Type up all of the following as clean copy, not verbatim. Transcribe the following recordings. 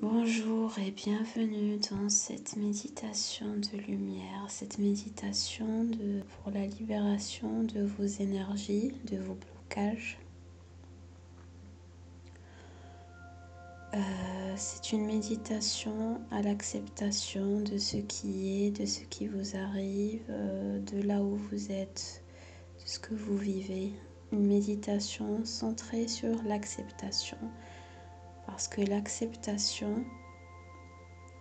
Bonjour et bienvenue dans cette méditation de lumière, cette méditation pour la libération de vos énergies, de vos blocages. C'est une méditation à l'acceptation de ce qui est, de ce qui vous arrive, de là où vous êtes, de ce que vous vivez. Une méditation centrée sur l'acceptation, parce que l'acceptation,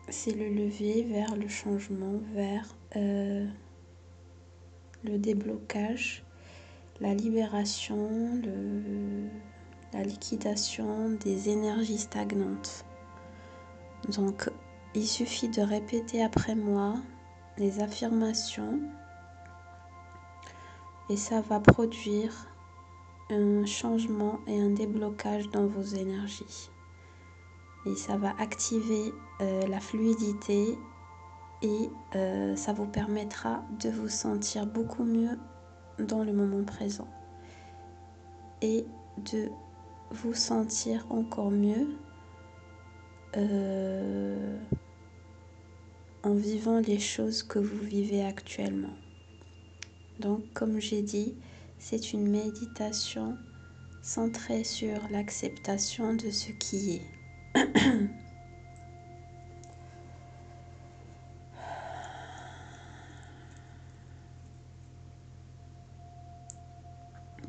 c'est le levier vers le changement, vers le déblocage, la libération, la liquidation des énergies stagnantes. Donc, il suffit de répéter après moi les affirmations et ça va produire un changement et un déblocage dans vos énergies. Et ça va activer la fluidité et ça vous permettra de vous sentir beaucoup mieux dans le moment présent et de vous sentir encore mieux en vivant les choses que vous vivez actuellement. Donc, comme j'ai dit, c'est une méditation centrée sur l'acceptation de ce qui est.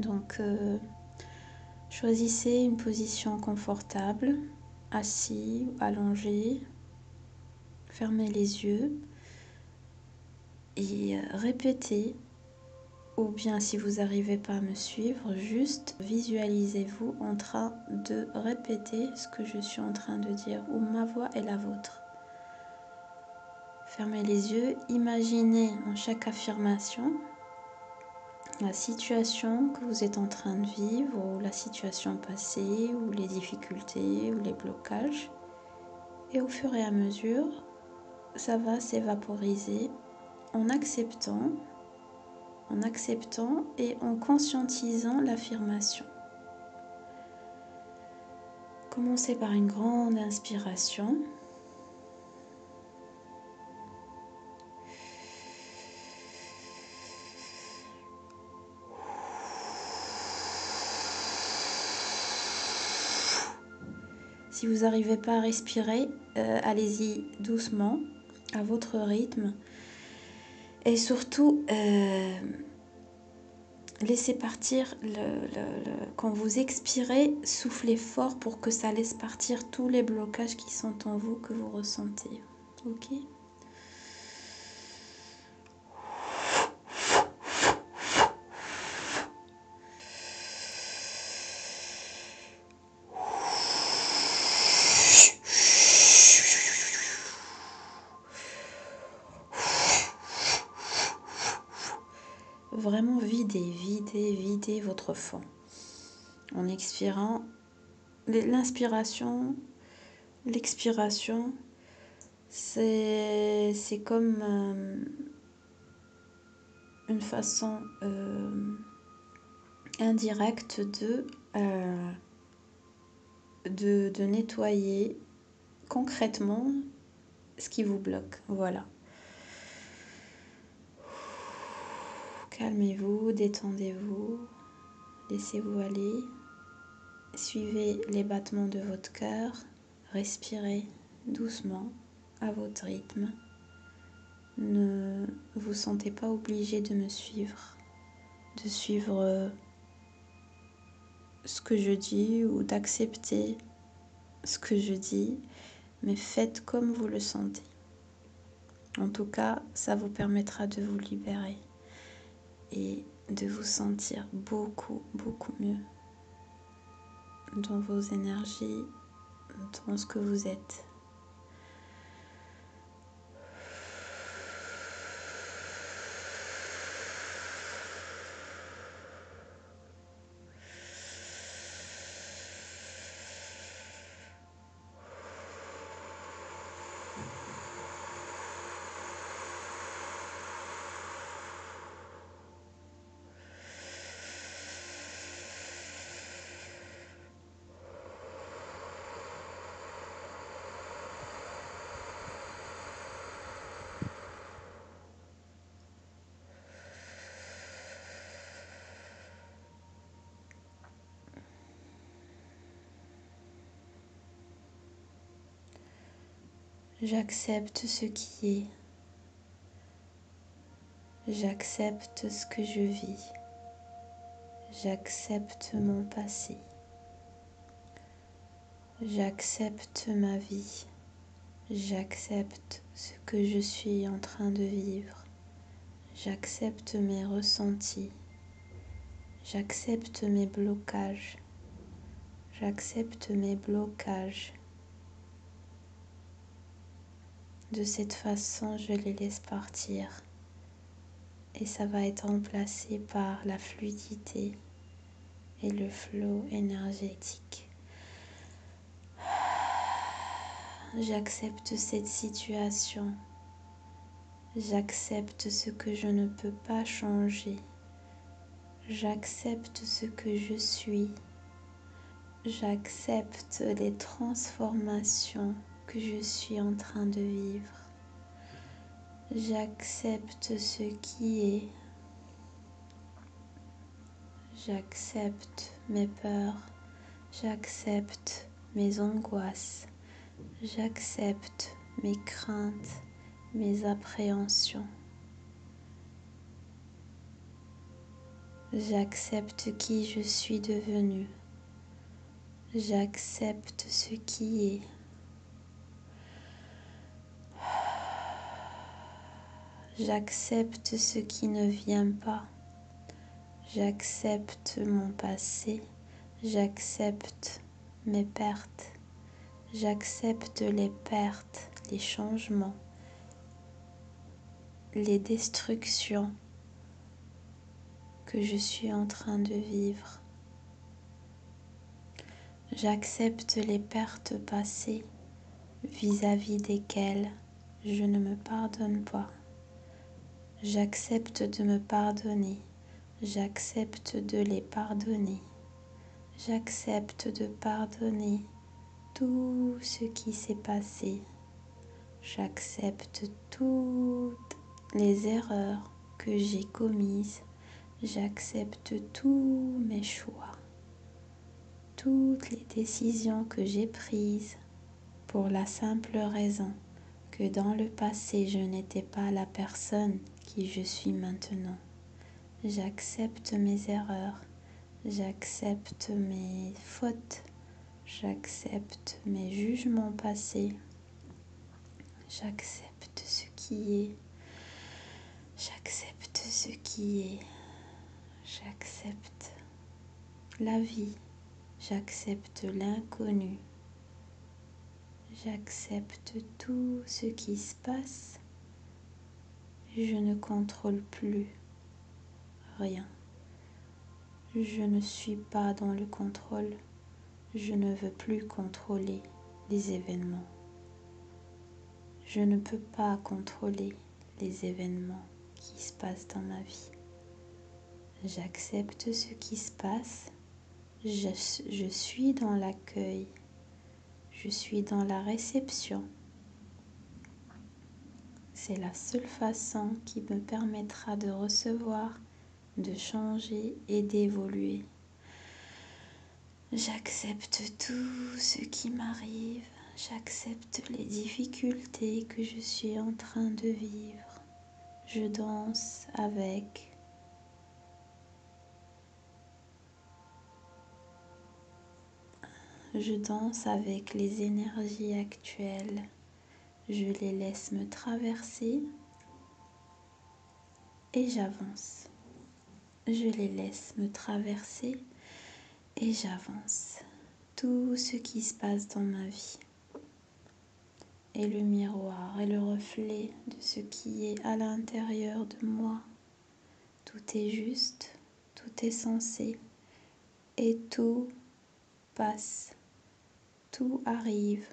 Donc, choisissez une position confortable, assis ou allongé. Fermez les yeux et répétez, ou bien si vous n'arrivez pas à me suivre, juste visualisez-vous en train de répéter ce que je suis en train de dire, ou ma voix est la vôtre. Fermez les yeux, imaginez en chaque affirmation la situation que vous êtes en train de vivre, ou la situation passée, ou les difficultés, ou les blocages. Et au fur et à mesure, ça va s'évaporiser en acceptant et en conscientisant l'affirmation. Commencez par une grande inspiration. Si vous n'arrivez pas à respirer, allez-y doucement, à votre rythme. Et surtout, laissez partir, quand vous expirez, soufflez fort pour que ça laisse partir tous les blocages qui sont en vous, que vous ressentez. Ok ? Vraiment videz votre fond. En expirant, l'inspiration, l'expiration, c'est comme une façon indirecte de nettoyer concrètement ce qui vous bloque. Voilà. Calmez-vous, détendez-vous, laissez-vous aller. Suivez les battements de votre cœur, respirez doucement à votre rythme. Ne vous sentez pas obligé de me suivre, de suivre ce que je dis ou d'accepter ce que je dis, mais faites comme vous le sentez. En tout cas, ça vous permettra de vous libérer et de vous sentir beaucoup mieux dans vos énergies, dans ce que vous êtes. J'accepte ce qui est. J'accepte ce que je vis. J'accepte mon passé. J'accepte ma vie. J'accepte ce que je suis en train de vivre. J'accepte mes ressentis. J'accepte mes blocages. J'accepte mes blocages. De cette façon, je les laisse partir. Et ça va être remplacé par la fluidité et le flot énergétique. J'accepte cette situation. J'accepte ce que je ne peux pas changer. J'accepte ce que je suis. J'accepte les transformations que je suis en train de vivre. J'accepte ce qui est. J'accepte mes peurs. J'accepte mes angoisses. J'accepte mes craintes, mes appréhensions. J'accepte qui je suis devenue. J'accepte ce qui est. J'accepte ce qui ne vient pas. J'accepte mon passé. J'accepte mes pertes. J'accepte les pertes, les changements, les destructions que je suis en train de vivre. J'accepte les pertes passées vis-à-vis desquelles je ne me pardonne pas. J'accepte de me pardonner. J'accepte de les pardonner. J'accepte de pardonner tout ce qui s'est passé. J'accepte toutes les erreurs que j'ai commises. J'accepte tous mes choix, toutes les décisions que j'ai prises pour la simple raison que dans le passé, je n'étais pas la personne qui je suis maintenant. J'accepte mes erreurs, j'accepte mes fautes, j'accepte mes jugements passés, j'accepte ce qui est, j'accepte ce qui est, j'accepte la vie, j'accepte l'inconnu, j'accepte tout ce qui se passe. Je ne contrôle plus rien. Je ne suis pas dans le contrôle. Je ne veux plus contrôler les événements. Je ne peux pas contrôler les événements qui se passent dans ma vie. J'accepte ce qui se passe. Je suis dans l'accueil. Je suis dans la réception. C'est la seule façon qui me permettra de recevoir, de changer et d'évoluer. J'accepte tout ce qui m'arrive. J'accepte les difficultés que je suis en train de vivre. Je danse avec. Je danse avec les énergies actuelles. Je les laisse me traverser et j'avance. Je les laisse me traverser et j'avance. Tout ce qui se passe dans ma vie est le miroir et le reflet de ce qui est à l'intérieur de moi. Tout est juste, tout est sensé et tout passe, tout arrive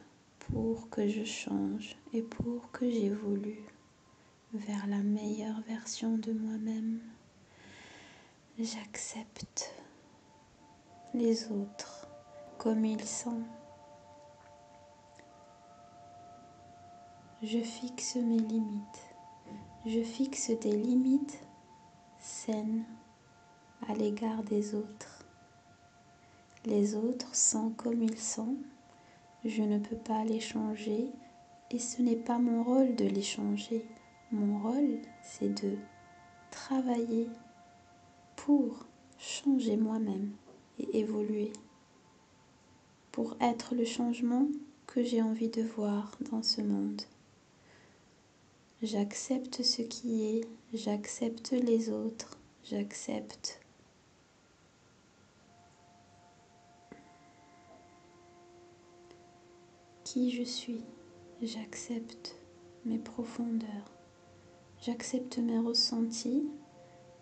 pour que je change et pour que j'évolue vers la meilleure version de moi-même. J'accepte les autres comme ils sont. Je fixe mes limites. Je fixe des limites saines à l'égard des autres. Les autres sont comme ils sont. Je ne peux pas les changer. Et ce n'est pas mon rôle de les changer. Mon rôle, c'est de travailler pour changer moi-même et évoluer, pour être le changement que j'ai envie de voir dans ce monde. J'accepte ce qui est, j'accepte les autres, j'accepte qui je suis, j'accepte mes profondeurs, j'accepte mes ressentis,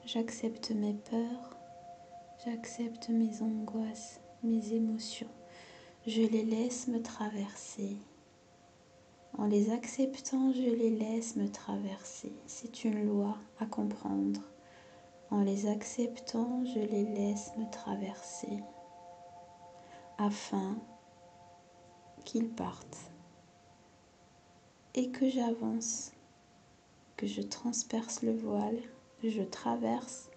j'accepte mes peurs, j'accepte mes angoisses, mes émotions. Je les laisse me traverser. En les acceptant, je les laisse me traverser. C'est une loi à comprendre. En les acceptant, je les laisse me traverser afin qu'ils partent et que j'avance, que je transperce le voile, je traverse,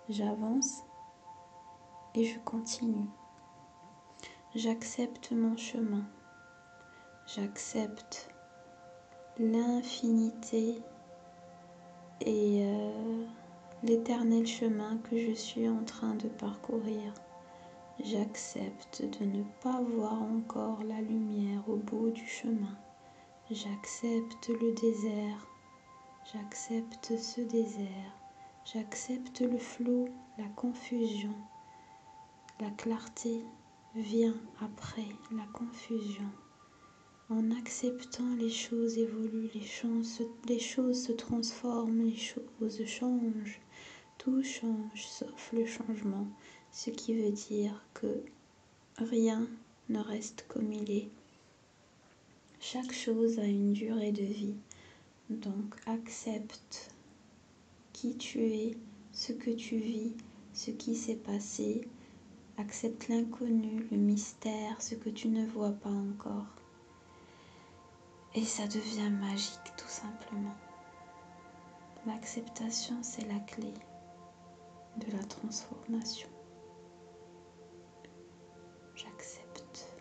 j'avance et je continue. J'accepte mon chemin, j'accepte l'infinité et l'éternel chemin que je suis en train de parcourir. J'accepte de ne pas voir encore la lumière au bout du chemin. J'accepte le désert. J'accepte ce désert. J'accepte le flou, la confusion. La clarté vient après la confusion. En acceptant, les choses évoluent, les choses se transforment, les choses changent. Tout change sauf le changement, ce qui veut dire que rien ne reste comme il est. Chaque chose a une durée de vie. Donc accepte qui tu es, ce que tu vis, ce qui s'est passé. Accepte l'inconnu, le mystère, ce que tu ne vois pas encore. Et ça devient magique tout simplement. L'acceptation, c'est la clé de la transformation. J'accepte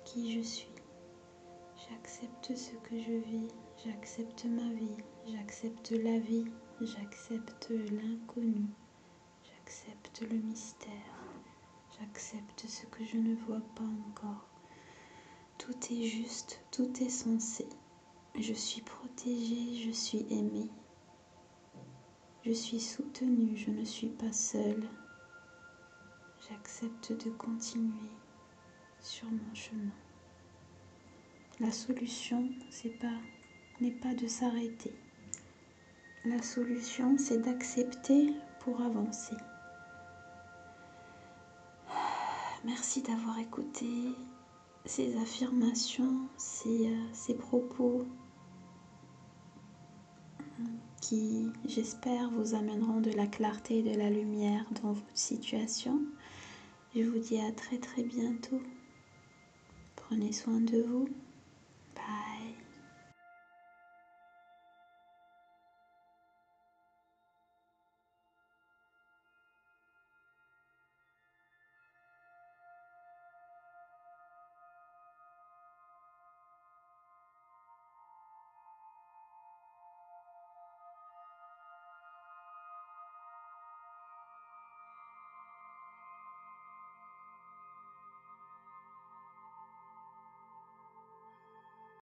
qui je suis. J'accepte ce que je vis. J'accepte ma vie. J'accepte la vie. J'accepte l'inconnu. J'accepte le mystère. J'accepte ce que je ne vois pas encore. Tout est juste, tout est censé. Je suis protégée, je suis aimée. Je suis soutenue, je ne suis pas seule. J'accepte de continuer sur mon chemin. La solution, n'est pas de s'arrêter. La solution, c'est d'accepter pour avancer. Merci d'avoir écouté ces affirmations, ces propos qui, j'espère, vous amèneront de la clarté et de la lumière dans votre situation. Je vous dis à très très bientôt. Prenez soin de vous.